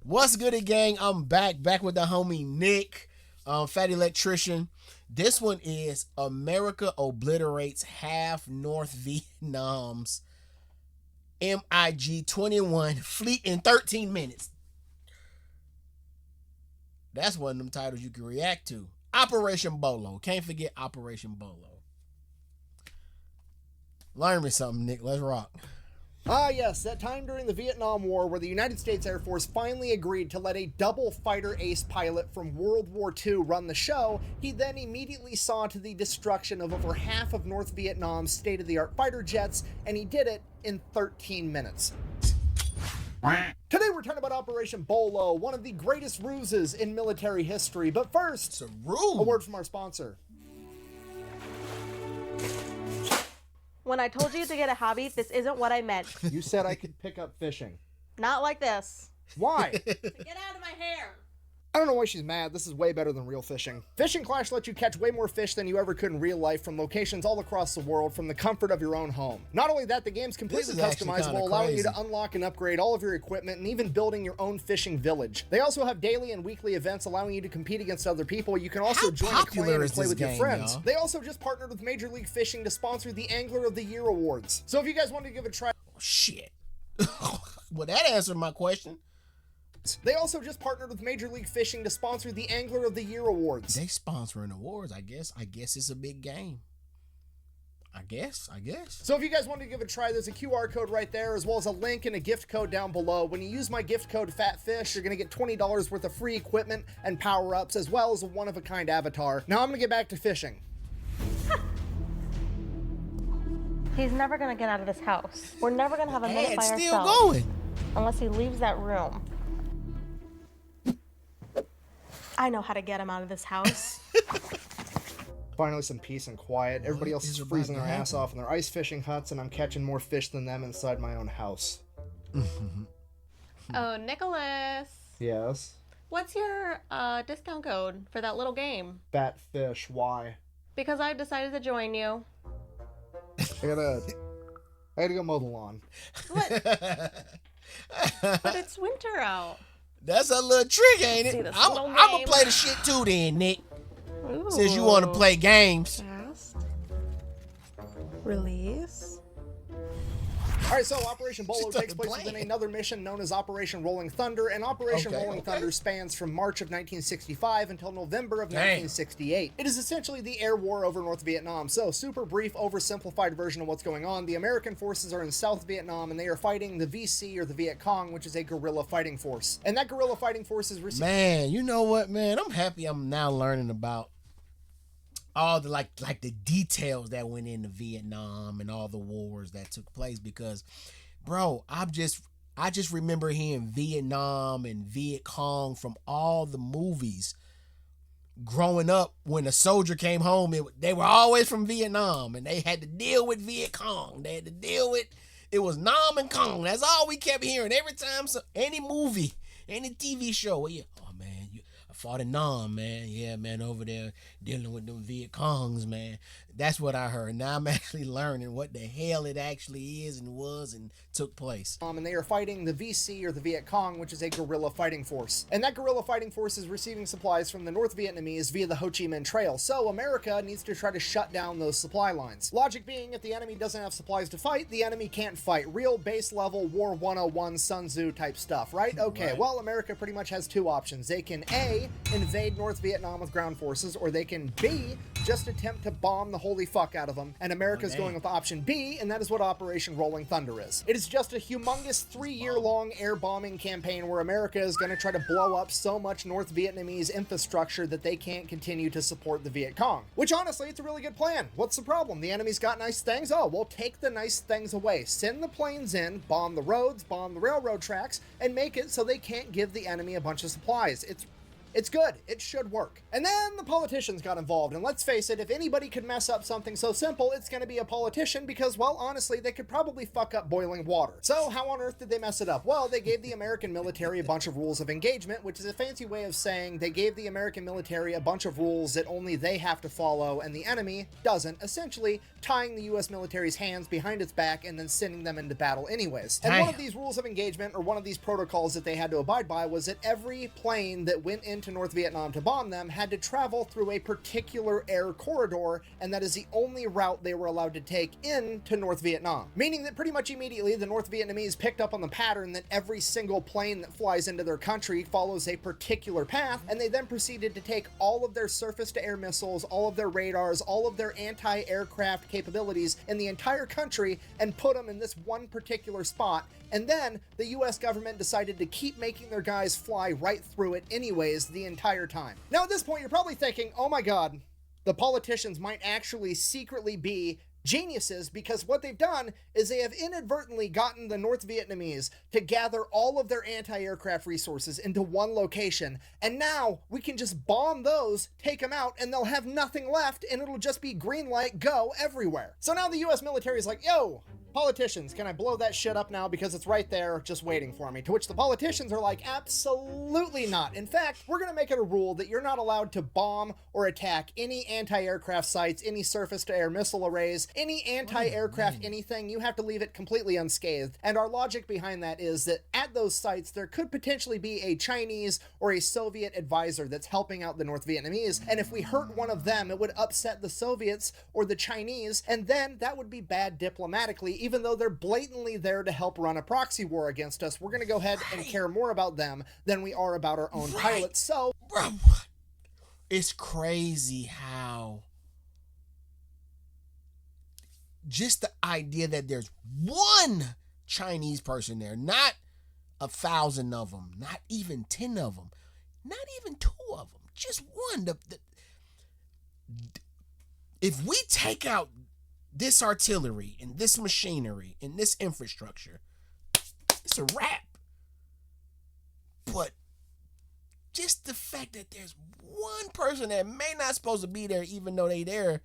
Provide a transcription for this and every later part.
What's good, gang? I'm back with the homie Nick, Fat Electrician. This one is America obliterates half North Vietnam's MiG-21 fleet in 13 minutes. That's one of them titles you can react to. Operation Bolo. Can't forget Operation Bolo. Learn me something, Nick. Let's rock. Ah yes, that time during the Vietnam War where the United States Air Force finally agreed to let a double fighter ace pilot from World War II run the show, he then immediately saw to the destruction of over half of North Vietnam's state-of-the-art fighter jets, and he did it in 13 minutes. Today we're talking about Operation Bolo, one of the greatest ruses in military history, but first, It's a ruse. a word from our sponsor. When I told you to get a hobby, this isn't what I meant. You said I could pick up fishing. Not like this. Why? Get out of my hair. I don't know why she's mad. This is way better than real fishing. Fishing Clash lets you catch way more fish than you ever could in real life from locations all across the world from the comfort of your own home. Not only that, the game's completely customizable, allowing you to unlock and upgrade all of your equipment and even building your own fishing village. They also have daily and weekly events allowing you to compete against other people. You can also join a clan and play with your friends. Y'all? They also just partnered with Major League Fishing to sponsor the Angler of the Year Awards. So if you guys want to give it a try... Oh, shit. Well, that answered my question. They also just partnered with Major League Fishing to sponsor the Angler of the Year Awards. They sponsoring awards, I guess. I guess it's a big game. I guess. So if you guys want to give it a try, there's a QR code right there, as well as a link and a gift code down below. When you use my gift code FATFISH, you're going to get $20 worth of free equipment and power-ups, as well as a one-of-a-kind avatar. Now I'm going to get back to fishing. He's never gonna get out of this house. We're never gonna have a minute by still ourselves. going. Unless he leaves that room. I know how to get him out of this house. Finally some peace and quiet. Everybody else is freezing their ass off in their ice fishing huts, and I'm catching more fish than them inside my own house. Oh, Nicholas. Yes? What's your discount code for that little game? Fat fish, why? Because I've decided to join you. I gotta go mow the lawn. What? But it's winter out. That's a little trick, ain't it? I'm gonna play the shit too then, Nick. Ooh. Since you want to play games. Fast. Release. Alright, so Operation Bolo takes place within another mission known as Operation Rolling Thunder, and Operation Rolling Thunder spans from March of 1965 until November of 1968. It is essentially the air war over North Vietnam, so super brief, oversimplified version of what's going on. The American forces are in South Vietnam, and they are fighting the VC, or the Viet Cong, which is a guerrilla fighting force. And that guerrilla fighting force is... Man, you know what, man? I'm happy I'm now learning about all the like the details that went into Vietnam and all the wars that took place, because bro, I just remember hearing Vietnam and Viet Cong from all the movies growing up. When a soldier came home, they were always from Vietnam, and they had to deal with Viet Cong. They had to deal with, it was Nam and Kong. That's all we kept hearing every time. So any movie, any TV show, oh man, I fought in Nam, man. Yeah, man, over there dealing with them Viet Congs, man. That's what I heard. Now I'm actually learning what the hell it actually is and was and took place. And they are fighting the VC, or the Viet Cong, which is a guerrilla fighting force. And that guerrilla fighting force is receiving supplies from the North Vietnamese via the Ho Chi Minh Trail. So America needs to try to shut down those supply lines. Logic being, if the enemy doesn't have supplies to fight, the enemy can't fight. Real base level War 101 Sun Tzu type stuff, right? Okay, well, America pretty much has two options. They can A, invade North Vietnam with ground forces, or they can B, just attempt to bomb the holy fuck out of them, and America's going with option B, and that is what Operation Rolling Thunder is. It is just a humongous 3-year-long air bombing campaign where America is going to try to blow up so much North Vietnamese infrastructure that they can't continue to support the Viet Cong. Which honestly, it's a really good plan. What's the problem? The enemy's got nice things? Oh, well, take the nice things away. Send the planes in, bomb the roads, bomb the railroad tracks, and make it so they can't give the enemy a bunch of supplies. It's It's good. It should work. And then the politicians got involved, and let's face it, if anybody could mess up something so simple, it's going to be a politician because, well, honestly, they could probably fuck up boiling water. So how on earth did they mess it up? Well, they gave the American military a bunch of rules of engagement, which is a fancy way of saying they gave the American military a bunch of rules that only they have to follow and the enemy doesn't, essentially tying the U.S. military's hands behind its back and then sending them into battle anyways. And one of these rules of engagement, or one of these protocols that they had to abide by, was that every plane that went into North Vietnam to bomb them had to travel through a particular air corridor, and that is the only route they were allowed to take into North Vietnam. Meaning that pretty much immediately the North Vietnamese picked up on the pattern that every single plane that flies into their country follows a particular path, and they then proceeded to take all of their surface-to-air missiles, all of their radars, all of their anti-aircraft capabilities in the entire country and put them in this one particular spot. And then the US government decided to keep making their guys fly right through it anyways the entire time. Now at this point you're probably thinking, oh my god, the politicians might actually secretly be geniuses, because what they've done is they have inadvertently gotten the North Vietnamese to gather all of their anti-aircraft resources into one location, and now we can just bomb those, take them out, and they'll have nothing left, and it'll just be green light, go everywhere. So now the US military is like, yo, politicians, can I blow that shit up now because it's right there just waiting for me? To which the politicians are like, absolutely not. In fact, we're going to make it a rule that you're not allowed to bomb or attack any anti-aircraft sites, any surface-to-air missile arrays, any anti-aircraft anything. You have to leave it completely unscathed. And our logic behind that is that at those sites, there could potentially be a Chinese or a Soviet advisor that's helping out the North Vietnamese. And if we hurt one of them, it would upset the Soviets or the Chinese, and then that would be bad diplomatically, even though they're blatantly there to help run a proxy war against us. We're going to go ahead and care more about them than we are about our own pilots. So, bro, it's crazy how just the idea that there's one Chinese person there, not 1,000 of them, not even 10 of them, not even 2 of them, just one. If we take out this artillery and this machinery and this infrastructure, it's a wrap. But just the fact that there's one person that may not supposed to be there, even though they there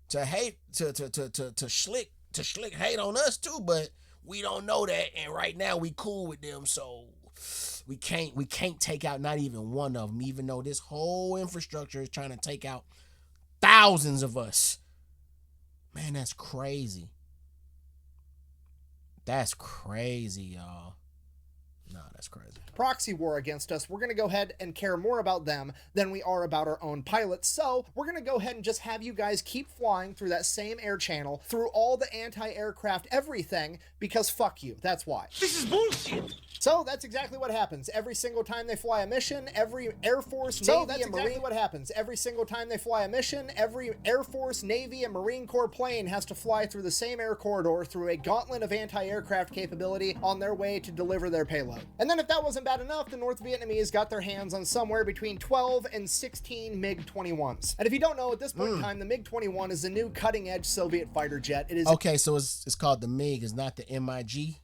to hate, to schlick hate on us too, but we don't know that, and right now we cool with them, so we can't take out not even one of them, even though this whole infrastructure is trying to take out thousands of us. Man, that's crazy. That's crazy, y'all. No, that's crazy. Proxy war against us, we're going to go ahead and care more about them than we are about our own pilots. So we're going to go ahead and just have you guys keep flying through that same air channel, through all the anti-aircraft everything, because fuck you. That's why. This is bullshit. So that's exactly what happens every single time they fly a mission. Every Air Force, Navy, and Marine. What happens every single time they fly a mission. Every Air Force, Navy, and Marine Corps plane has to fly through the same air corridor through a gauntlet of anti-aircraft capability on their way to deliver their payload. And then if that wasn't bad enough, the North Vietnamese got their hands on somewhere between 12 and 16 MiG-21s. And if you don't know, at this point in time, the MiG-21 is the new cutting-edge Soviet fighter jet. It is okay. So it's called the MiG. It's not the MiG.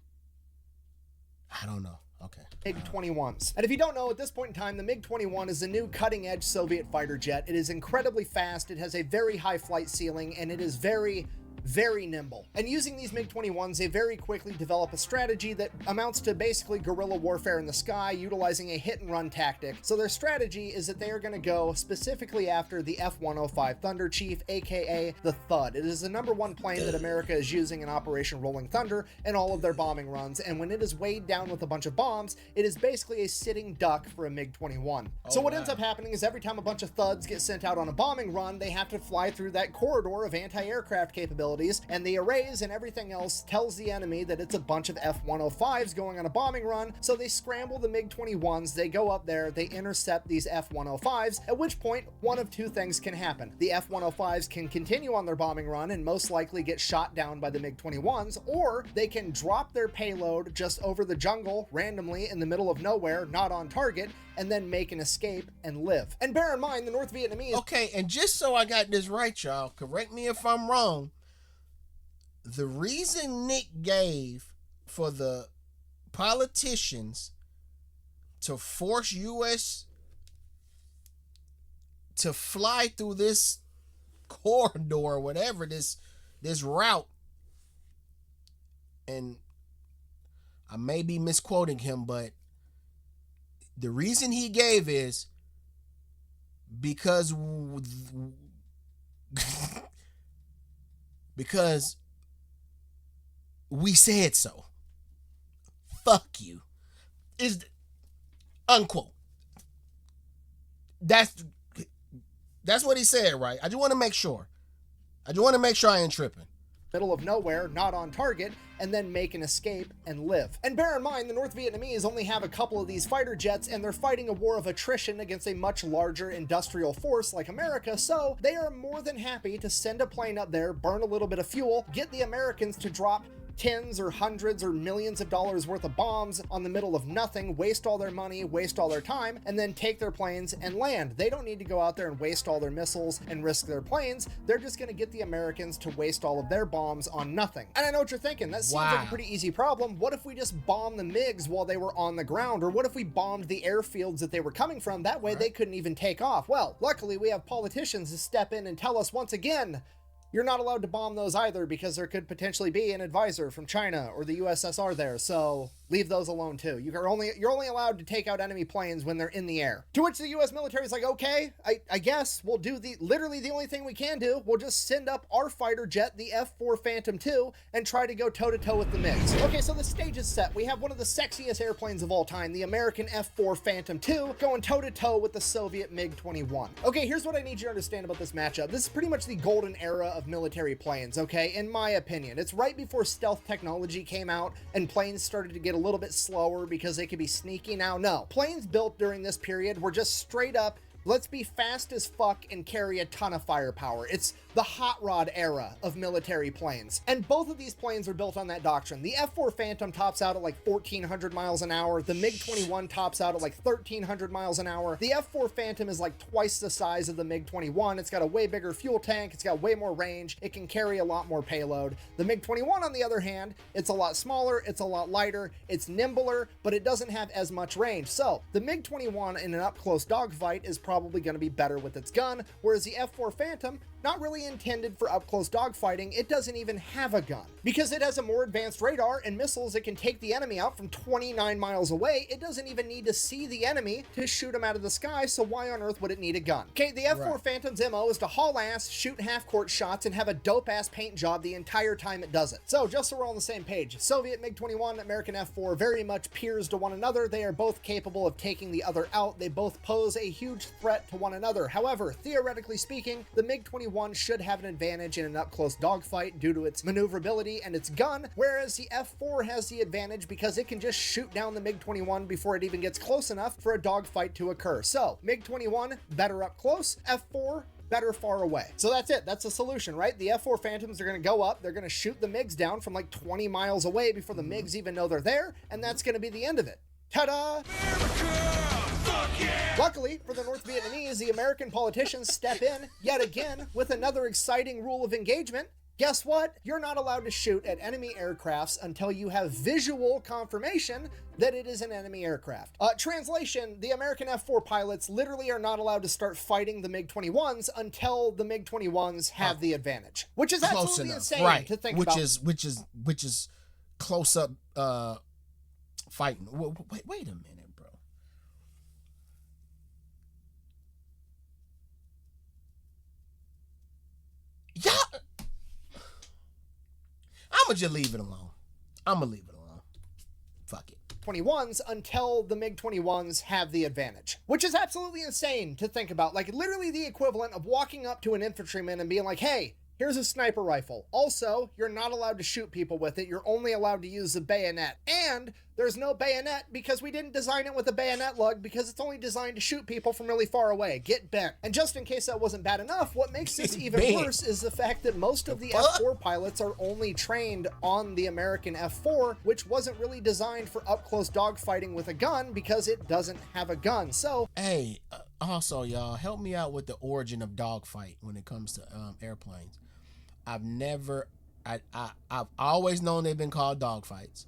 I don't know. Okay. MiG-21s. And if you don't know, at this point in time, the MiG-21 is the new cutting-edge Soviet fighter jet. It is incredibly fast, it has a very high flight ceiling, and it is very nimble. And using these MiG-21s, they very quickly develop a strategy that amounts to basically guerrilla warfare in the sky, utilizing a hit-and-run tactic. So their strategy is that they are going to go specifically after the F-105 Thunder Chief, aka the Thud. It is the #1 plane that America is using in Operation Rolling Thunder in all of their bombing runs, and when it is weighed down with a bunch of bombs, it is basically a sitting duck for a MiG-21. So what ends up happening is every time a bunch of thuds get sent out on a bombing run, they have to fly through that corridor of anti-aircraft capabilities, and the arrays and everything else tells the enemy that it's a bunch of F-105s going on a bombing run, so they scramble the MiG-21s, they go up there, they intercept these F-105s, at which point one of two things can happen. The F-105s can continue on their bombing run and most likely get shot down by the MiG-21s, or they can drop their payload just over the jungle randomly in the middle of nowhere, not on target, and then make an escape and live. And bear in mind, the North Vietnamese... Okay, and just so I got this right, y'all, correct me if I'm wrong, the reason Nick gave for the politicians to force U.S. to fly through this corridor or whatever, this route, and I may be misquoting him, but the reason he gave is because because we said so. Fuck you. Is unquote. That's what he said, right? I just want to make sure. I ain't tripping. Middle of nowhere, not on target, and then make an escape and live. And bear in mind, the North Vietnamese only have a couple of these fighter jets, and they're fighting a war of attrition against a much larger industrial force like America, so they are more than happy to send a plane up there, burn a little bit of fuel, get the Americans to drop tens or hundreds or millions of dollars worth of bombs on the middle of nothing, waste all their money, waste all their time, and then take their planes and land. They don't need to go out there and waste all their missiles and risk their planes. They're just going to get the Americans to waste all of their bombs on nothing. And I know what you're thinking. That seems like a pretty easy problem. What if we just bombed the MiGs while they were on the ground? Or what if we bombed the airfields that they were coming from? That way they couldn't even take off. Well, luckily we have politicians to step in and tell us once again, you're not allowed to bomb those either because there could potentially be an advisor from China or the USSR there, so leave those alone too. You're only allowed to take out enemy planes when they're in the air. To which the US military is like, okay, I guess we'll do literally the only thing we can do. We'll just send up our fighter jet, the F-4 Phantom II, and try to go toe-to-toe with the MiGs. Okay, so the stage is set. We have one of the sexiest airplanes of all time, the American F-4 Phantom II, going toe-to-toe with the Soviet MiG-21. Okay, here's what I need you to understand about this matchup. This is pretty much the golden era of military planes, okay, in my opinion. It's right before stealth technology came out and planes started to get a little bit slower because they could be sneaky. Now, no, planes built during this period were just straight up, let's be fast as fuck and carry a ton of firepower. It's the hot rod era of military planes. And both of these planes are built on that doctrine. The F-4 Phantom tops out at like 1,400 miles an hour. The MiG-21 tops out at like 1,300 miles an hour. The F-4 Phantom is like twice the size of the MiG-21. It's got a way bigger fuel tank. It's got way more range. It can carry a lot more payload. The MiG-21, on the other hand, it's a lot smaller. It's a lot lighter. It's nimbler, but it doesn't have as much range. So the MiG-21 in an up-close dogfight is probably going to be better with its gun, whereas the F-4 Phantom, not really intended for up-close dogfighting. It doesn't even have a gun. Because it has a more advanced radar and missiles that can take the enemy out from 29 miles away, it doesn't even need to see the enemy to shoot him out of the sky, so why on earth would it need a gun? Okay, the F-4 Phantom's MO is to haul ass, shoot half-court shots, and have a dope-ass paint job the entire time it does it. So, just so we're all on the same page, Soviet MiG-21, American F-4, very much peers to one another. They are both capable of taking the other out. They both pose a huge threat to one another. However, theoretically speaking, the MiG-21 should have an advantage in an up-close dogfight due to its maneuverability and its gun, whereas the F-4 has the advantage because it can just shoot down the MiG-21 before it even gets close enough for a dogfight to occur. So, MiG-21, better up close, F-4, better far away. So that's it. That's the solution, right? The F-4 Phantoms are going to go up. They're going to shoot the MiGs down from like 20 miles away before the MiGs even know they're there, and that's going to be the end of it. Ta-da! Luckily for the North Vietnamese, the American politicians step in yet again with another exciting rule of engagement. Guess what? You're not allowed to shoot at enemy aircrafts until you have visual confirmation that it is an enemy aircraft. Translation, the American F-4 pilots literally are not allowed to start fighting the MiG-21s until the MiG-21s have the advantage. Which is absolutely insane to think about. Which is close up fighting. Wait a minute, bro. Yeah. I'ma just leave it alone. Fuck it. 21s until the MiG-21s have the advantage. Which is absolutely insane to think about. Like, literally the equivalent of walking up to an infantryman and being like, hey, here's a sniper rifle. Also, you're not allowed to shoot people with it. You're only allowed to use the bayonet. And there's no bayonet because we didn't design it with a bayonet lug because it's only designed to shoot people from really far away. Get bent. And just in case that wasn't bad enough, what makes this even worse is the fact that most of the F-4 pilots are only trained on the American F-4, which wasn't really designed for up-close dogfighting with a gun because it doesn't have a gun. So, hey, also, y'all, help me out with the origin of dogfight when it comes to airplanes. I've always known they've been called dogfights,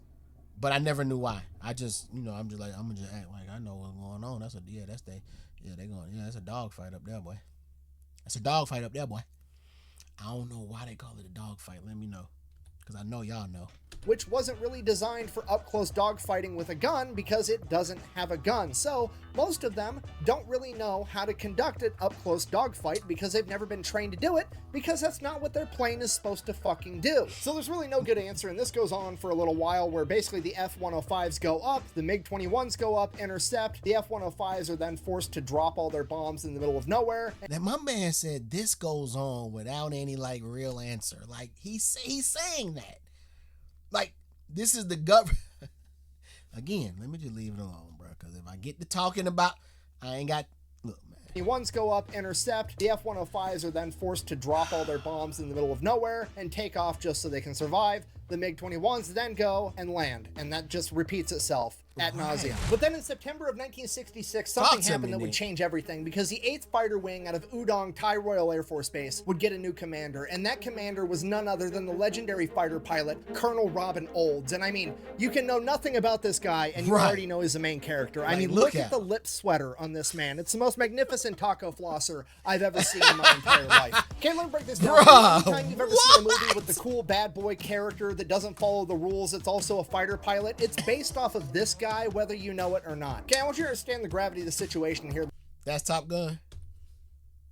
but I never knew why. I'm just act like I know what's going on. That's a dogfight up there, boy. That's a dogfight up there, boy. I don't know why they call it a dogfight. Let me know, because I know y'all know. Which wasn't really designed for up-close dogfighting with a gun because it doesn't have a gun. So most of them don't really know how to conduct an up-close dogfight because they've never been trained to do it, because that's not what their plane is supposed to fucking do. So there's really no good answer, and this goes on for a little while where basically the F-105s go up, the MiG-21s go up, intercept, the F-105s are then forced to drop all their bombs in the middle of nowhere. Now my man said this goes on without any like real answer. Like he's saying that. Like, this is the government. Again, let me just leave it alone, bro. Because if I get to talking about, I ain't got. Look, man. The ones go up, intercept. The F-105s are then forced to drop all their bombs in the middle of nowhere and take off just so they can survive. The MiG-21s then go and land, and that just repeats itself ad nauseum. But then in September of 1966, something happened that would change everything, because the 8th Fighter Wing out of Udong Thai Royal Air Force Base would get a new commander, and that commander was none other than the legendary fighter pilot, Colonel Robin Olds. And I mean, you can know nothing about this guy, and you already know he's the main character. Like, I mean, look at the lip sweater on this man. It's the most magnificent taco flosser I've ever seen in my entire life. Okay, let me break this down. Anytime you've ever seen a movie with the cool bad boy character that doesn't follow the rules, it's also a fighter pilot, it's based off of this guy, whether you know it or not. Okay, I want you to understand the gravity of the situation here. That's Top Gun.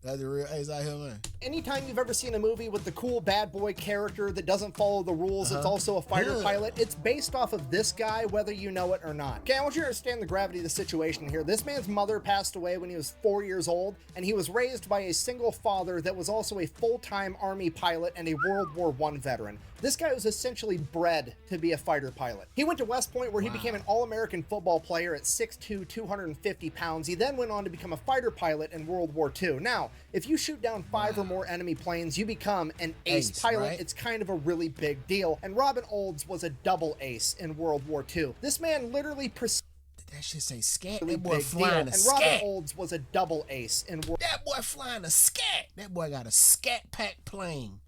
That's the real Ace out here, man. Anytime you've ever seen a movie with the cool bad boy character that doesn't follow the rules, it's also a fighter pilot, it's based off of this guy, whether you know it or not. Okay, I want you to understand the gravity of the situation here. This man's mother passed away when he was 4 years old, and he was raised by a single father that was also a full-time Army pilot and a World War I veteran. This guy was essentially bred to be a fighter pilot. He went to West Point, where he became an All-American football player at 6'2", 250 pounds. He then went on to become a fighter pilot in World War II. Now, if you shoot down 5 or more enemy planes, you become an ace pilot. Right? It's kind of a really big deal. And Robin Olds was a double ace in World War II. This man literally that shit say scat. That boy flying a scat. And Robin Olds was a double ace in World. That boy flying a scat. That boy got a scat pack plane.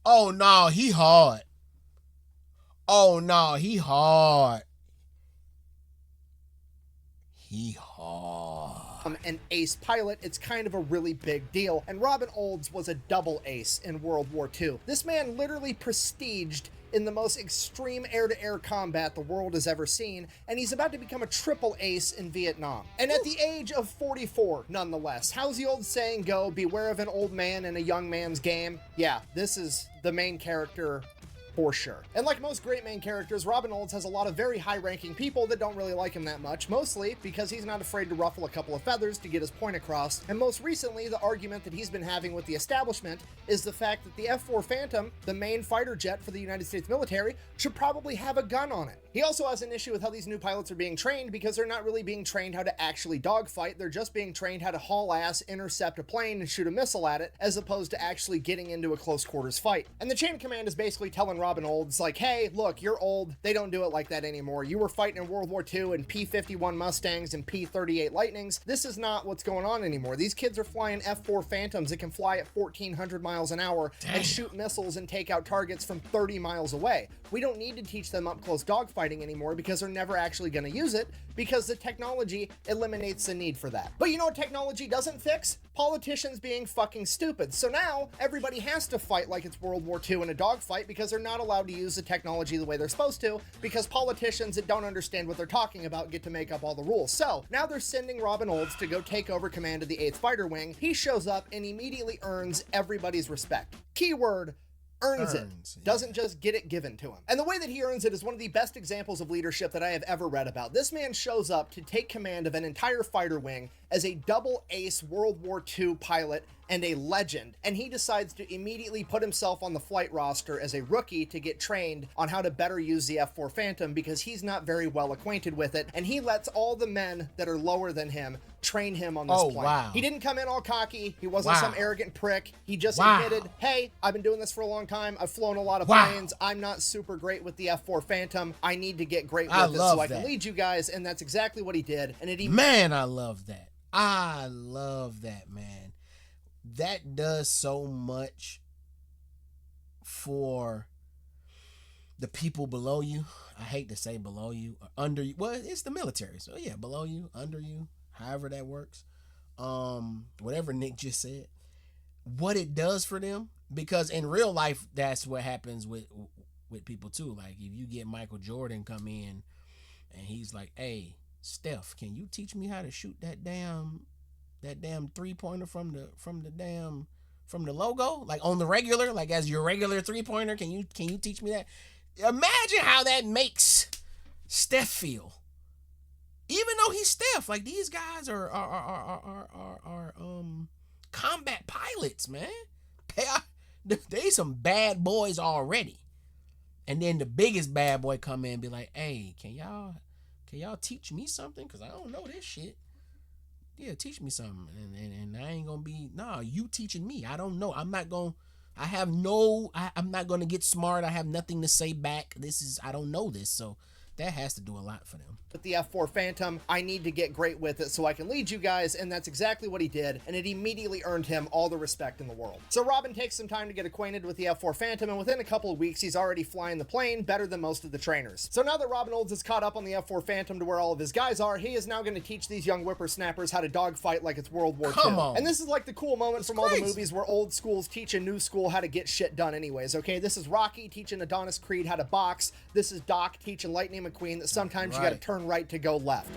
Oh no, he hard. Oh no, he hard. He hard. An ace pilot, it's kind of a really big deal. And Robin Olds was a double ace in World War II. This man literally prestiged in the most extreme air-to-air combat the world has ever seen, and he's about to become a triple ace in Vietnam. And at the age of 44, nonetheless. How's the old saying go? Beware of an old man in a young man's game. Yeah, this is the main character for sure. And like most great main characters, Robin Olds has a lot of very high-ranking people that don't really like him that much, mostly because he's not afraid to ruffle a couple of feathers to get his point across. And most recently, the argument that he's been having with the establishment is the fact that the F-4 Phantom, the main fighter jet for the United States military, should probably have a gun on it. He also has an issue with how these new pilots are being trained, because they're not really being trained how to actually dogfight. They're just being trained how to haul ass, intercept a plane, and shoot a missile at it, as opposed to actually getting into a close quarters fight. And the chain of command is basically telling Robin Olds, like, hey, look, you're old. They don't do it like that anymore. You were fighting in World War II in P-51 Mustangs and P-38 Lightnings. This is not what's going on anymore. These kids are flying F-4 Phantoms that can fly at 1,400 miles an hour and shoot missiles and take out targets from 30 miles away. We don't need to teach them up-close dogfighting anymore, because they're never actually going to use it, because the technology eliminates the need for that. But you know what technology doesn't fix? Politicians being fucking stupid. So now everybody has to fight like it's World War II in a dogfight, because they're not allowed to use the technology the way they're supposed to, because politicians that don't understand what they're talking about get to make up all the rules. So now they're sending Robin Olds to go take over command of the 8th Fighter Wing. He shows up and immediately earns everybody's respect. Keyword: earns it. Doesn't just get it given to him. And the way that he earns it is one of the best examples of leadership that I have ever read about. This man shows up to take command of an entire fighter wing as a double ace World War II pilot and a legend, and he decides to immediately put himself on the flight roster as a rookie to get trained on how to better use the F-4 Phantom, because he's not very well acquainted with it, and he lets all the men that are lower than him train him on this plane. Wow. He didn't come in all cocky. He wasn't some arrogant prick. He just admitted, hey, I've been doing this for a long time. I've flown a lot of planes. I'm not super great with the F-4 Phantom. I need to get great with it so I can lead you guys, and that's exactly what he did. And man, I love that. I love that, man. That does so much for the people below you. I hate to say below you or under you. Well, it's the military. So yeah, below you, under you, however that works. Whatever Nick just said. what it does for them, because in real life that's what happens with people too. Like if you get Michael Jordan come in and he's like, "Hey, Steph, can you teach me how to shoot that damn 3-pointer from the logo, like on the regular, like as your regular 3-pointer? Can you teach me that?" Imagine how that makes Steph feel. Even though he's Steph, like these guys are combat pilots, man. They some bad boys already. And then the biggest bad boy come in and be like, "Hey, can y'all teach me something? Cause I don't know this shit. Yeah, teach me something." And I ain't gonna be, nah, you teaching me. I don't know. I'm not gonna get smart. I have nothing to say back. I don't know this. So that has to do a lot for them. With the F4 Phantom, I need to get great with it so I can lead you guys, and that's exactly what he did, and it immediately earned him all the respect in the world. So Robin takes some time to get acquainted with the F4 Phantom, and within a couple of weeks, he's already flying the plane better than most of the trainers. So now that Robin Olds is caught up on the F4 Phantom to where all of his guys are, he is now going to teach these young whippersnappers how to dogfight like it's World War II. Come on. And this is like the cool moment from all the movies where old schools teach a new school how to get shit done anyways, okay? This is Rocky teaching Adonis Creed how to box. This is Doc teaching Lightning McQueen that sometimes you got to turn right to go left.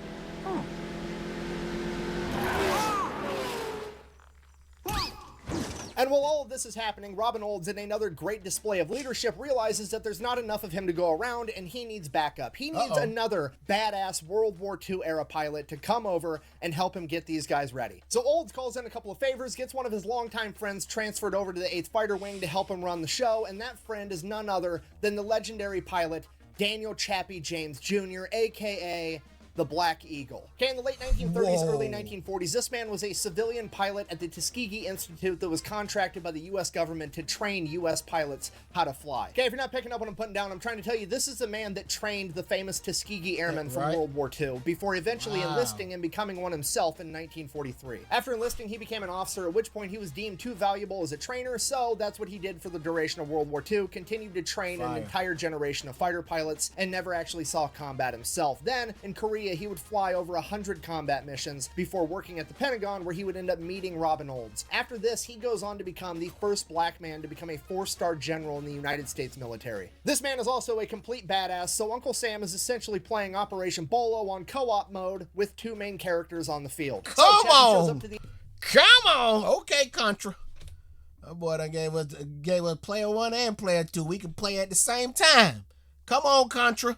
And while all of this is happening, Robin Olds, in another great display of leadership, realizes that there's not enough of him to go around, and he needs backup. He needs another badass World War II era pilot to come over and help him get these guys ready. So Olds calls in a couple of favors, gets one of his longtime friends transferred over to the 8th Fighter Wing to help him run the show, and that friend is none other than the legendary pilot Daniel Chappie James Jr., aka the Black Eagle. Okay, in the late 1930s, early 1940s, this man was a civilian pilot at the Tuskegee Institute that was contracted by the U.S. government to train U.S. pilots how to fly. Okay, if you're not picking up what I'm putting down, I'm trying to tell you this is the man that trained the famous Tuskegee Airmen from World War II before eventually enlisting and becoming one himself in 1943. After enlisting, he became an officer, at which point he was deemed too valuable as a trainer, so that's what he did for the duration of World War II, continued to train an entire generation of fighter pilots, and never actually saw combat himself. Then, in Korea, he would fly over 100 combat missions before working at the Pentagon, where he would end up meeting Robin Olds. After this, he goes on to become the first black man to become a 4-star general in the United States military. This man is also a complete badass, so Uncle Sam is essentially playing Operation Bolo on co-op mode with 2 main characters on the field. Come on! Okay, Contra. Oh boy, I gave us player 1 and player 2. We can play at the same time. Come on, Contra.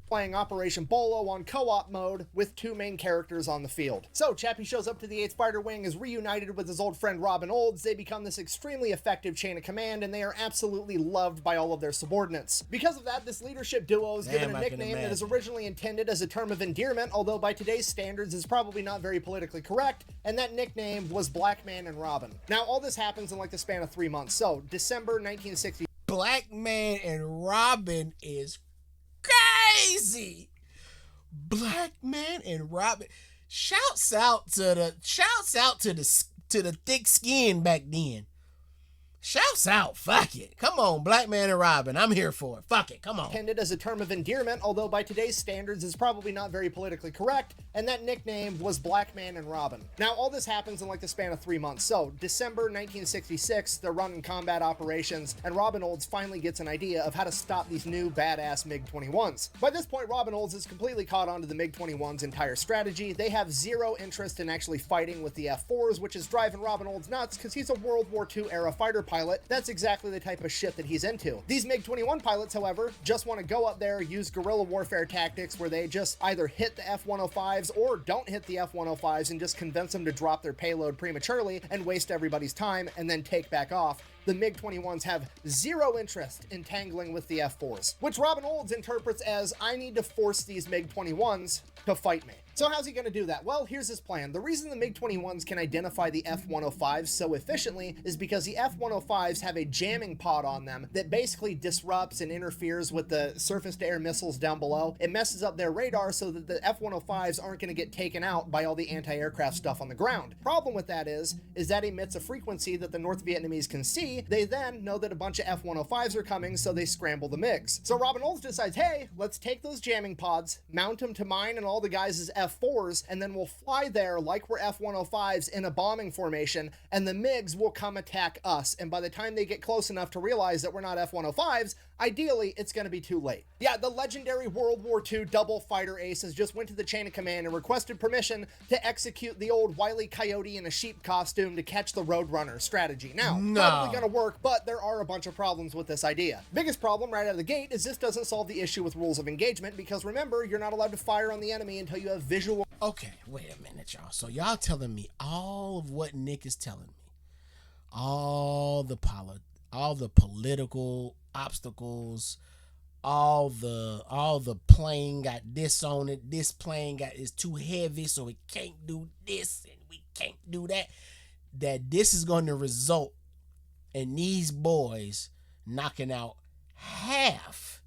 Playing Operation Bolo on co-op mode with 2 main characters on the field. So Chappie shows up to the 8th Fighter Wing, is reunited with his old friend Robin Olds. They become this extremely effective chain of command, and they are absolutely loved by all of their subordinates. Because of that, this leadership duo is given a nickname that is originally intended as a term of endearment, although by today's standards is probably not very politically correct, and that nickname was Black Man and Robin. Now, all this happens in like the span of 3 months. So, December 1960. Black Man and Robin is crazy. Black Man and Robin. Shouts out to the thick skin back then. Shouts out, fuck it. Come on, Black Man and Robin. I'm here for it. Fuck it, come on. Intended as a term of endearment, although by today's standards is probably not very politically correct, and that nickname was Black Man and Robin. Now, all this happens in like the span of 3 months. So, December 1966, they're running combat operations, and Robin Olds finally gets an idea of how to stop these new badass MiG-21s. By this point, Robin Olds is completely caught on to the MiG-21's entire strategy. They have zero interest in actually fighting with the F-4s, which is driving Robin Olds nuts because he's a World War II era fighter pilot. That's exactly the type of shit that he's into. These MiG-21 pilots, however, just want to go up there, use guerrilla warfare tactics where they just either hit the F-105s or don't hit the F-105s and just convince them to drop their payload prematurely and waste everybody's time and then take back off. The MiG-21s have zero interest in tangling with the F-4s, which Robin Olds interprets as, I need to force these MiG-21s to fight me. So how's he going to do that? Well, here's his plan. The reason the MiG-21s can identify the F-105s so efficiently is because the F-105s have a jamming pod on them that basically disrupts and interferes with the surface-to-air missiles down below. It messes up their radar so that the F-105s aren't going to get taken out by all the anti-aircraft stuff on the ground. Problem with that is that emits a frequency that the North Vietnamese can see. They then know that a bunch of F-105s are coming, so they scramble the MiGs. So Robin Olds decides, hey, let's take those jamming pods, mount them to mine and all all the guys as F4s, and then we'll fly there like we're F-105s in a bombing formation, and the MiGs will come attack us. And by the time they get close enough to realize that we're not F-105s, ideally, it's going to be too late. Yeah, the legendary World War II double fighter aces just went to the chain of command and requested permission to execute the old Wile E. Coyote in a sheep costume to catch the Roadrunner strategy. Now, probably going to work, but there are a bunch of problems with this idea. Biggest problem right out of the gate is this doesn't solve the issue with rules of engagement, because remember, you're not allowed to fire on the enemy until you have visual. Okay, wait a minute, y'all. So y'all telling me all of what Nick is telling me, all the political obstacles, all the plane got this on it, this plane is too heavy, so it can't do this and we can't do that this is going to result in these boys knocking out half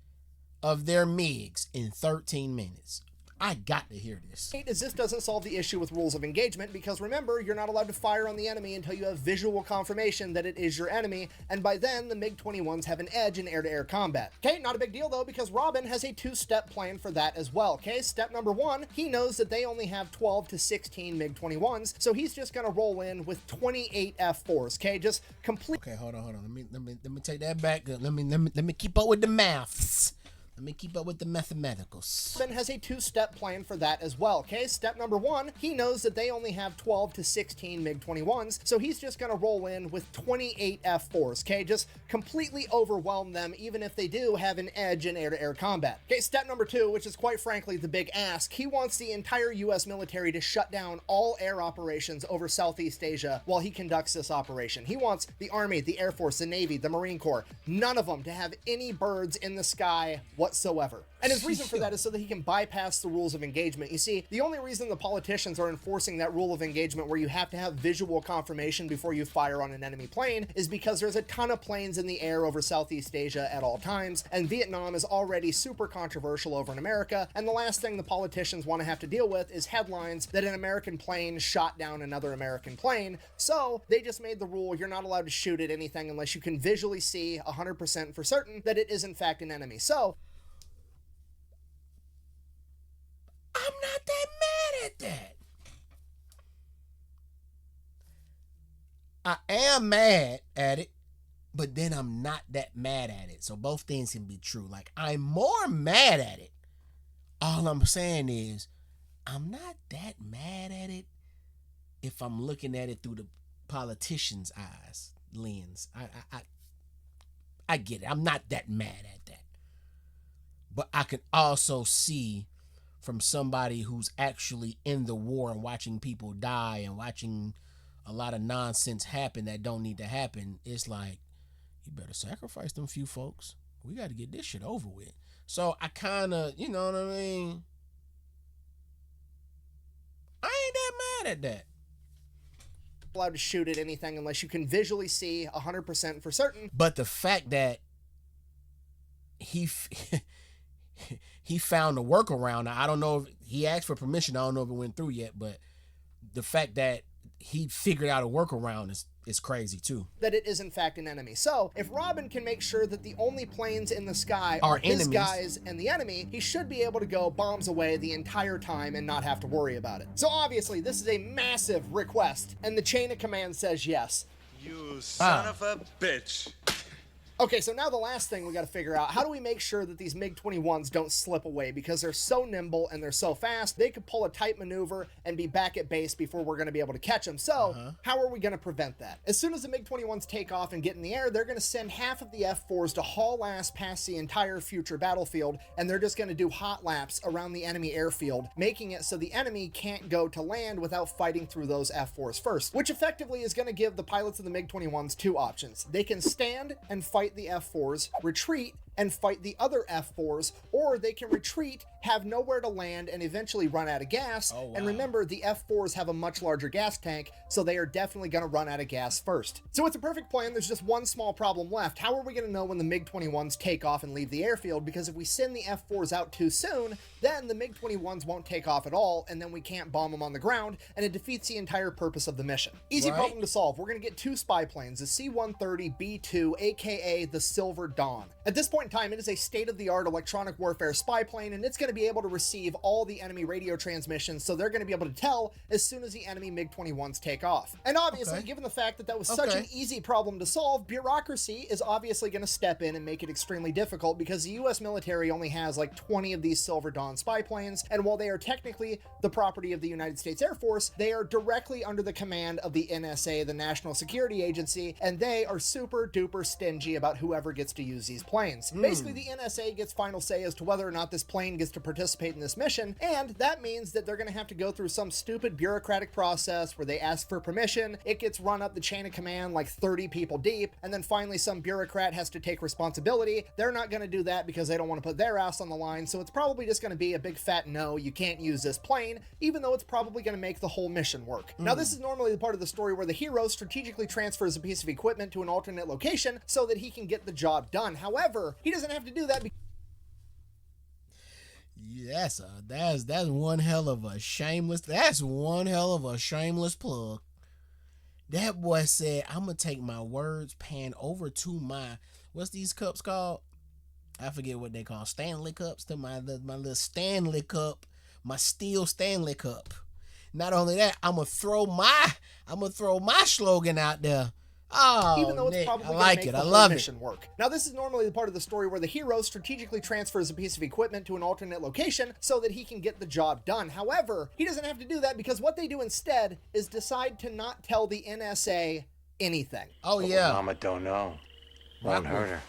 of their MiGs in 13 minutes. I got to hear this. Is this doesn't solve the issue with rules of engagement, because remember, you're not allowed to fire on the enemy until you have visual confirmation that it is your enemy, and by then the MiG-21s have an edge in air-to-air combat. Okay, not a big deal though, because Robin has a two-step plan for that as well. Okay, step number one, he knows that they only have 12 to 16 MiG-21s, so he's just gonna roll in with 28 F4s. Okay, just complete. Okay, hold on. Let me take that back. Let me keep up with the maths. Let me keep up with the mathematicals. Ben has a two-step plan for that as well. Okay, step number one, he knows that they only have 12 to 16 MiG-21s, so he's just going to roll in with 28 F4s. Okay, just completely overwhelm them, even if they do have an edge in air-to-air combat. Okay, step number two, which is quite frankly the big ask, he wants the entire U.S. military to shut down all air operations over Southeast Asia while he conducts this operation. He wants the Army, the Air Force, the Navy, the Marine Corps, none of them to have any birds in the sky whatsoever. And his reason for that is so that he can bypass the rules of engagement. You see, the only reason the politicians are enforcing that rule of engagement where you have to have visual confirmation before you fire on an enemy plane is because there's a ton of planes in the air over Southeast Asia at all times, and Vietnam is already super controversial over in America, and the last thing the politicians want to have to deal with is headlines that an American plane shot down another American plane, so they just made the rule you're not allowed to shoot at anything unless you can visually see 100% for certain that it is in fact an enemy. So I'm not that mad at that. I am mad at it, but then I'm not that mad at it. So both things can be true. Like, I'm more mad at it. All I'm saying is, I'm not that mad at it if I'm looking at it through the politician's eyes, lens. I get it. I'm not that mad at that. But I can also see from somebody who's actually in the war and watching people die and watching a lot of nonsense happen that don't need to happen, it's like, you better sacrifice them few folks. We got to get this shit over with. So I kind of, you know what I mean? I ain't that mad at that. Allowed to shoot at anything unless you can visually see 100% for certain. But the fact that he found a workaround. Now, I don't know if he asked for permission. I don't know if it went through yet, but the fact that he figured out a workaround is crazy too. That it is in fact an enemy. So if Robin can make sure that the only planes in the sky are his enemies, guys and the enemy, he should be able to go bombs away the entire time and not have to worry about it. So obviously this is a massive request, and the chain of command says yes. You son of a bitch. Okay, so now the last thing we got to figure out, how do we make sure that these MiG-21s don't slip away? Because they're so nimble and they're so fast, they could pull a tight maneuver and be back at base before we're going to be able to catch them. So how are we going to prevent that? As soon as the MiG-21s take off and get in the air, they're going to send half of the F-4s to haul ass past the entire future battlefield, and they're just going to do hot laps around the enemy airfield, making it so the enemy can't go to land without fighting through those F-4s first, which effectively is going to give the pilots of the MiG-21s two options. They can stand and fight the F-4s, retreat, and fight the other F-4s, or they can retreat, have nowhere to land, and eventually run out of gas. Oh, wow. And remember, the F-4s have a much larger gas tank, so they are definitely going to run out of gas first. So it's a perfect plan. There's just one small problem left. How are we going to know when the MiG-21s take off and leave the airfield? Because if we send the F-4s out too soon, then the MiG-21s won't take off at all, and then we can't bomb them on the ground, and it defeats the entire purpose of the mission. Easy problem to solve. We're going to get two spy planes, the C-130B2, aka the Silver Dawn. At this point point in time, it is a state-of-the-art electronic warfare spy plane, and it's going to be able to receive all the enemy radio transmissions, so they're going to be able to tell as soon as the enemy MiG-21s take off. And obviously, given the fact that that was such an easy problem to solve, bureaucracy is obviously going to step in and make it extremely difficult, because the US military only has like 20 of these Silver Dawn spy planes, and while they are technically the property of the United States Air Force, they are directly under the command of the NSA, the National Security Agency, and they are super duper stingy about whoever gets to use these planes. Basically, the NSA gets final say as to whether or not this plane gets to participate in this mission, and that means that they're going to have to go through some stupid bureaucratic process where they ask for permission, it gets run up the chain of command like 30 people deep, and then finally some bureaucrat has to take responsibility. They're not going to do that because they don't want to put their ass on the line, so it's probably just going to be a big fat no, you can't use this plane, even though it's probably going to make the whole mission work. Now, this is normally the part of the story where the hero strategically transfers a piece of equipment to an alternate location so that he can get the job done. However, he doesn't have to do that because that's one hell of a shameless. That's one hell of a shameless plug. That boy said, "I'm gonna take my words pan over to my what's these cups called? I forget what they call Stanley cups. To my little Stanley cup, my steel Stanley cup. Not only that, I'm gonna throw my slogan out there." Oh, even though it's Nick, probably I going like to make it. the I whole love mission work. Now, this is normally the part of the story where the hero strategically transfers a piece of equipment to an alternate location so that he can get the job done. However, he doesn't have to do that because what they do instead is decide to not tell the NSA anything. Oh yeah. Mama don't know. Won't hurt her.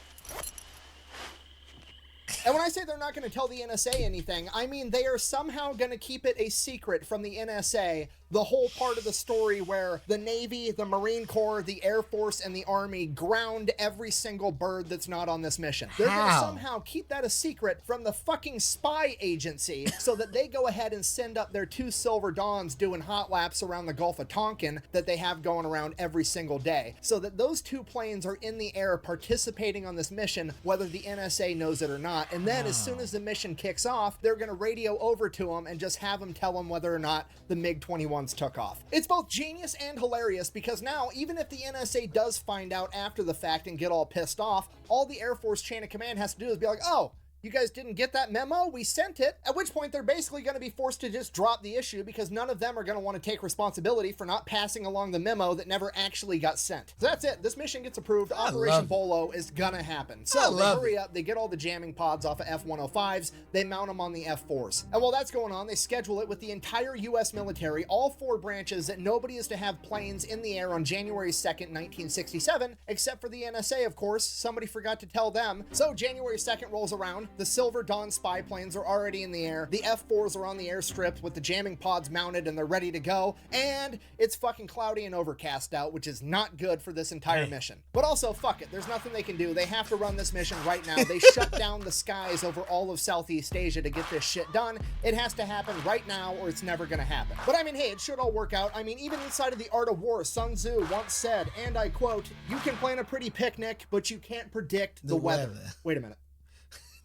And when I say they're not going to tell the NSA anything, I mean they are somehow going to keep it a secret from the NSA, the whole part of the story where the Navy, the Marine Corps, the Air Force, and the Army ground every single bird that's not on this mission. They're going to somehow keep that a secret from the fucking spy agency so that they go ahead and send up their 2 Silver Dawns doing hot laps around the Gulf of Tonkin that they have going around every single day. So that those 2 planes are in the air participating on this mission, whether the NSA knows it or not. And then as soon as the mission kicks off, they're going to radio over to them and just have them tell them whether or not the MiG-21s took off. It's both genius and hilarious because now, even if the NSA does find out after the fact and get all pissed off, all the Air Force chain of command has to do is be like, "Oh, you guys didn't get that memo? We sent it." At which point they're basically going to be forced to just drop the issue because none of them are going to want to take responsibility for not passing along the memo that never actually got sent. So that's it. This mission gets approved. Operation Bolo is going to happen. So they hurry up. They get all the jamming pods off of F-105s. They mount them on the F-4s. And while that's going on, they schedule it with the entire U.S. military, all 4 branches, that nobody is to have planes in the air on January 2nd, 1967, except for the NSA, of course. Somebody forgot to tell them. So January 2nd rolls around. The Silver Dawn spy planes are already in the air. The F-4s are on the airstrip with the jamming pods mounted and they're ready to go. And it's fucking cloudy and overcast out, which is not good for this entire mission. But also, fuck it. There's nothing they can do. They have to run this mission right now. They shut down the skies over all of Southeast Asia to get this shit done. It has to happen right now or it's never gonna happen. But I mean, hey, it should all work out. I mean, even inside of the art of war, Sun Tzu once said, and I quote, "You can plan a pretty picnic, but you can't predict the weather." Wait a minute.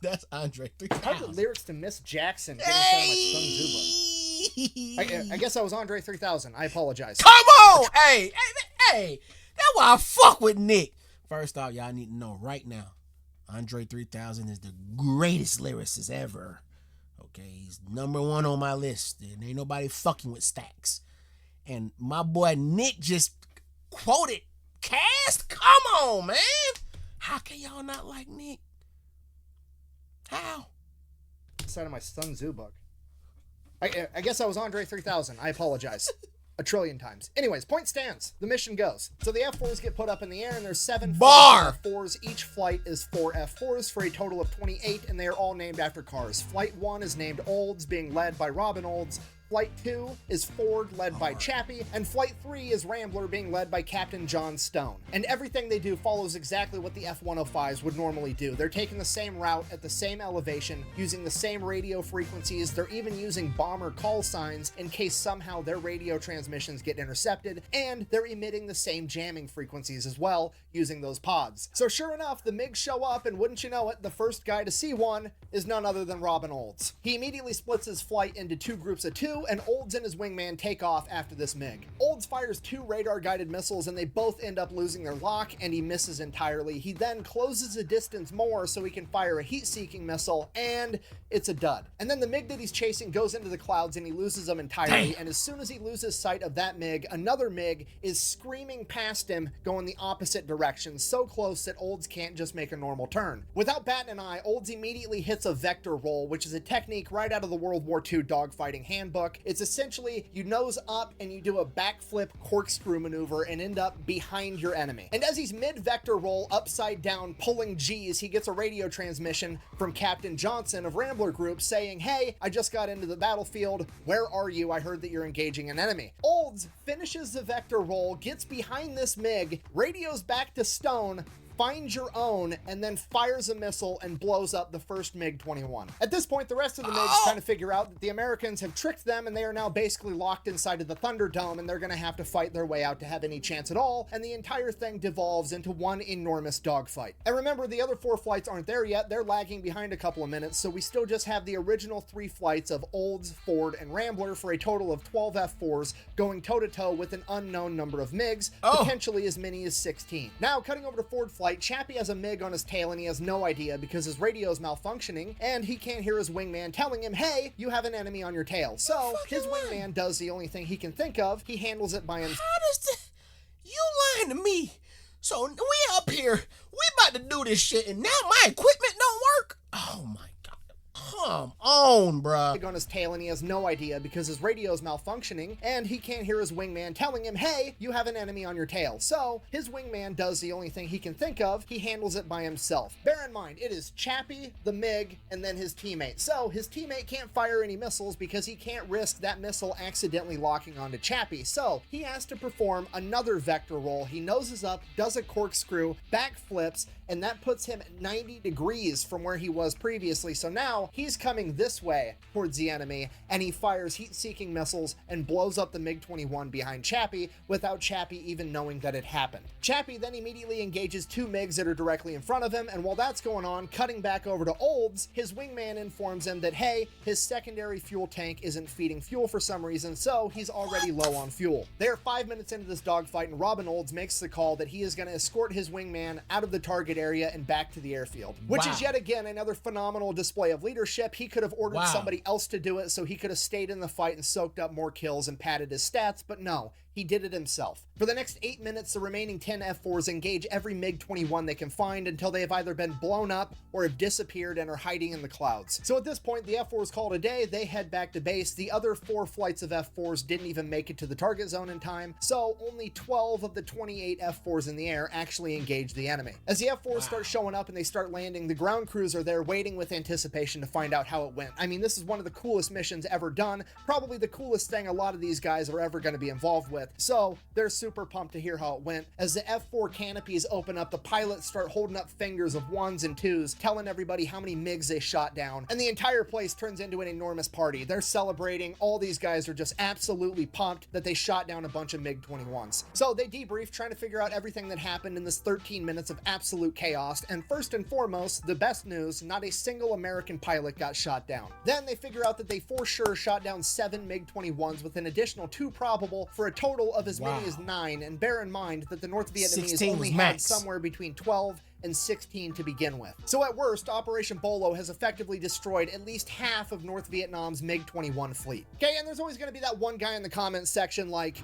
That's Andre 3000. How the lyrics to Miss Jackson get inside my Sun Tzu book? I guess I was Andre 3000. I apologize. Come on! Hey! That's why I fuck with Nick. First off, y'all need to know right now, Andre 3000 is the greatest lyricist ever. Okay, he's #1 on my list. And ain't nobody fucking with Stacks. And my boy Nick just quoted Cast? Come on, man! How can y'all not like Nick? How? Inside of my Sun Tzu book. I guess I was Andre 3000. I apologize. A trillion times. Anyways, point stands. The mission goes. So the F-4s get put up in the air and there's 7 F-4s. Each flight is 4 F-4s for a total of 28 and they are all named after cars. Flight 1 is named Olds, being led by Robin Olds. Flight 2 is Ford, led by Chappie, and Flight 3 is Rambler, being led by Captain John Stone. And everything they do follows exactly what the F-105s would normally do. They're taking the same route at the same elevation, using the same radio frequencies. They're even using bomber call signs in case somehow their radio transmissions get intercepted, and they're emitting the same jamming frequencies as well, using those pods. So sure enough, the MiGs show up, and wouldn't you know it, the first guy to see one is none other than Robin Olds. He immediately splits his flight into 2 groups of 2, do, and Olds and his wingman take off after this MiG. Olds fires 2 radar-guided missiles, and they both end up losing their lock, and he misses entirely. He then closes the distance more so he can fire a heat-seeking missile, and it's a dud. And then the MiG that he's chasing goes into the clouds, and he loses them entirely. And as soon as he loses sight of that MiG, another MiG is screaming past him, going the opposite direction, so close that Olds can't just make a normal turn. Without batting an eye, Olds immediately hits a vector roll, which is a technique right out of the World War II dogfighting handbook. It's essentially you nose up and you do a backflip corkscrew maneuver and end up behind your enemy. And as he's mid-vector roll upside down pulling G's, he gets a radio transmission from Captain Johnson of Rambler Group saying, "Hey, I just got into the battlefield. Where are you? I heard that you're engaging an enemy." Olds finishes the vector roll, gets behind this MiG, radios back to Stone, finds your own, and then fires a missile and blows up the first MiG-21. At this point, the rest of the MiGs kind of figure out that the Americans have tricked them, and they are now basically locked inside of the Thunderdome, and they're going to have to fight their way out to have any chance at all, and the entire thing devolves into one enormous dogfight. And remember, the other 4 flights aren't there yet. They're lagging behind a couple of minutes, so we still just have the original 3 flights of Olds, Ford, and Rambler for a total of 12 F-4s going toe-to-toe with an unknown number of MiGs, potentially as many as 16. Now, cutting over to Ford flight, Chappie has a MiG on his tail and he has no idea because his radio is malfunctioning and he can't hear his wingman telling him, "Hey, you have an enemy on your tail." So his wingman does the only thing he can think of. He handles it by himself. How does this? You lying to me? So we up here, we about to do this shit, and now my equipment don't work? Oh my God. Come on, bruh. On his tail and he has no idea because his radio is malfunctioning and he can't hear his wingman telling him, "Hey, you have an enemy on your tail." So his wingman does the only thing he can think of. He handles it by himself. Bear in mind, it is Chappie, the MiG, and then his teammate. So his teammate can't fire any missiles because he can't risk that missile accidentally locking onto Chappie. So he has to perform another vector roll. He noses up, does a corkscrew, backflips, and that puts him at 90 degrees from where he was previously. So now he's coming this way towards the enemy, and he fires heat-seeking missiles and blows up the MiG-21 behind Chappie without Chappie even knowing that it happened. Chappie then immediately engages 2 MiGs that are directly in front of him, and while that's going on, cutting back over to Olds, his wingman informs him that, hey, his secondary fuel tank isn't feeding fuel for some reason, so he's already low on fuel. They're 5 minutes into this dogfight, and Robin Olds makes the call that he is going to escort his wingman out of the target area and back to the airfield, which is yet again another phenomenal display of leadership. He could have ordered somebody else to do it, so he could have stayed in the fight and soaked up more kills and padded his stats, but no, he did it himself. For the next 8 minutes, the remaining 10 F-4s engage every MiG-21 they can find until they have either been blown up or have disappeared and are hiding in the clouds. So at this point, the F-4s call it a day. They head back to base. The other 4 flights of F-4s didn't even make it to the target zone in time, so only 12 of the 28 F-4s in the air actually engage the enemy. As the F-4s start showing up and they start landing, the ground crews are there waiting with anticipation to find out how it went. I mean, this is one of the coolest missions ever done, probably the coolest thing a lot of these guys are ever going to be involved with. So they're super pumped to hear how it went. As the F-4 canopies open up, the pilots start holding up fingers of 1s and 2s, telling everybody how many MiGs they shot down, and the entire place turns into an enormous party. They're celebrating. All these guys are just absolutely pumped that they shot down a bunch of MiG-21s. So they debrief, trying to figure out everything that happened in this 13 minutes of absolute chaos, and first and foremost, the best news, not a single American pilot got shot down. Then they figure out that they for sure shot down 7 MiG-21s with an additional 2 probable for a total of as many as 9, and bear in mind that the North Vietnamese only had somewhere between 12 and 16 to begin with. So at worst, Operation Bolo has effectively destroyed at least half of North Vietnam's MiG-21 fleet. Okay, and there's always going to be that one guy in the comments section like,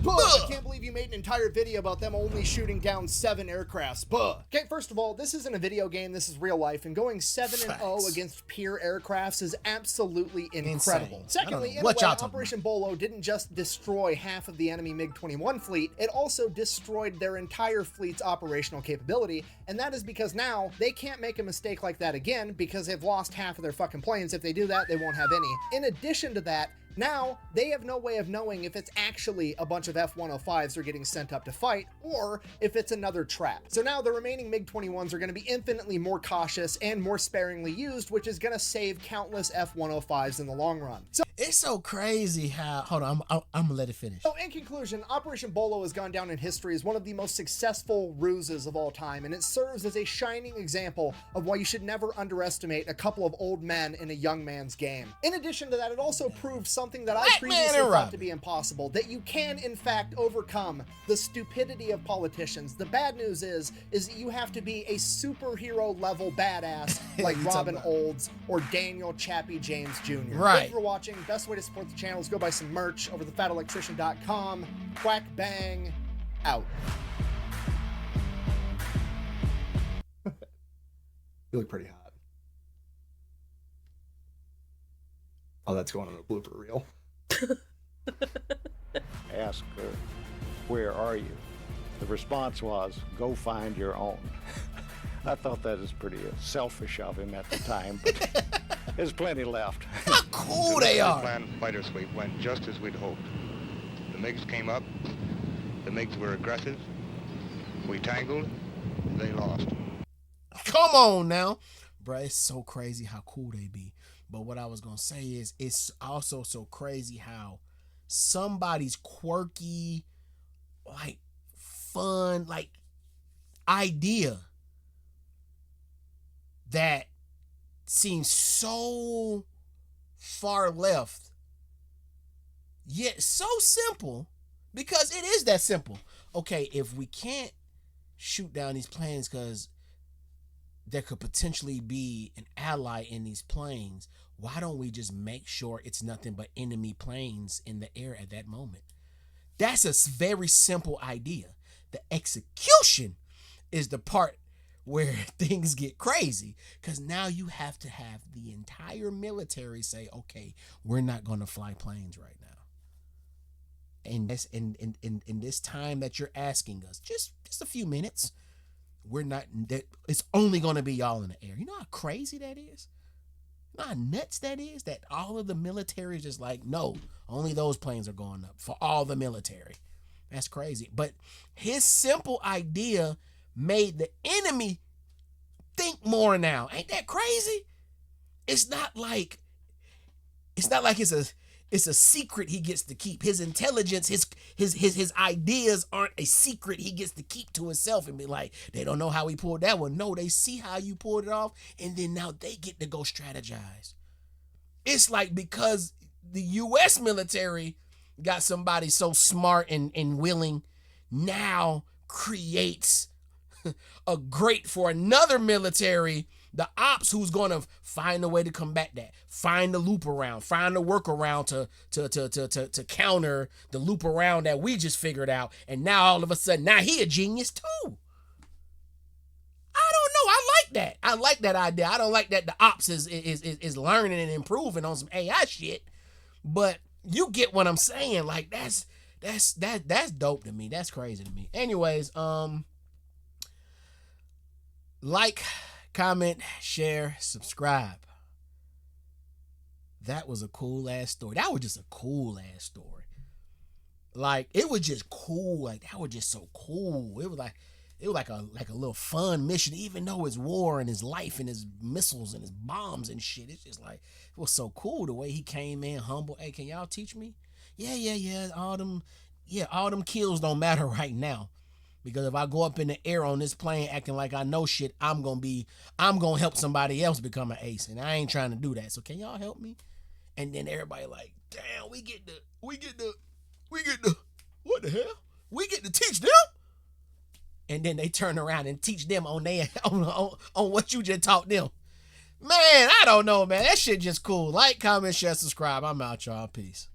"Buh, I can't believe you made an entire video about them only shooting down 7 aircrafts, buh." Okay, first of all, this isn't a video game, this is real life, and going 7-0 against peer aircrafts is absolutely incredible. Secondly, in a way, Operation Bolo didn't just destroy half of the enemy MiG-21 fleet, it also destroyed their entire fleet's operational capability, and that is because now they can't make a mistake like that again because they've lost half of their fucking planes. If they do that, they won't have any. In addition to that, now, they have no way of knowing if it's actually a bunch of F-105s are getting sent up to fight, or if it's another trap. So now the remaining MiG-21s are going to be infinitely more cautious and more sparingly used, which is going to save countless F-105s in the long run. So It's so crazy how. Hold on, I'm gonna let it finish. So, in conclusion, Operation Bolo has gone down in history as one of the most successful ruses of all time, and it serves as a shining example of why you should never underestimate a couple of old men in a young man's game. In addition to that, it also proved something that I previously thought to be impossible, that you can, in fact, overcome the stupidity of politicians. The bad news is that you have to be a superhero-level badass like Robin Olds or Daniel Chappie James Jr. Right. Thank you for watching. Best way to support the channel is go buy some merch over thefatelectrician.com. Quack bang out. You look pretty hot. Oh, that's going on a blooper reel. Ask her, where are you? The response was, go find your own. I thought that was pretty selfish of him at the time, but there's plenty left. How cool they are. The planned fighter sweep went just as we'd hoped. The MiGs came up. The MiGs were aggressive. We tangled. They lost. Come on now. Bruh, it's so crazy how cool they be. But what I was going to say is it's also so crazy how somebody's quirky, like, fun, like, idea that seems so far left, yet so simple, because it is that simple. Okay, if we can't shoot down these planes because there could potentially be an ally in these planes, why don't we just make sure it's nothing but enemy planes in the air at that moment? That's a very simple idea. The execution is the part where things get crazy, because now you have to have the entire military say, okay, we're not going to fly planes right now. And this in this time that you're asking us, just a few minutes, we're not, that it's only going to be y'all in the air. You know how crazy that is? You know how nuts that is? That all of the military is just like, no, only those planes are going up for all the military. That's crazy. But his simple idea made the enemy think more now. Ain't that crazy? It's not like it's a secret he gets to keep. His intelligence, his ideas aren't a secret he gets to keep to himself and be like, they don't know how he pulled that one. No, they see how you pulled it off, and then now they get to go strategize. It's like because the US military got somebody so smart and willing, now creates a great for another military, the ops, who's going to find a way to combat that, find the loop around, find the workaround to counter the loop around that we just figured out. And now all of a sudden, now he a genius too. I don't know. I like that. I like that idea. I don't like that the ops is learning and improving on some AI shit, but you get what I'm saying. Like that's dope to me. That's crazy to me. Anyways, like, comment, share, subscribe. That was a cool ass story. That was just a cool ass story. Like, it was just cool. Like, that was just so cool. It was like a little fun mission, even though it's war and his life and his missiles and his bombs and shit. It's just like, it was so cool the way he came in humble. Hey, can y'all teach me? Yeah. All them kills don't matter right now. Because if I go up in the air on this plane acting like I know shit, I'm gonna help somebody else become an ace, and I ain't trying to do that. So can y'all help me? And then everybody like, damn, we get the what the hell? We get to teach them? And then they turn around and teach them on what you just taught them. Man, I don't know, man. That shit just cool. Like, comment, share, subscribe. I'm out, y'all. Peace.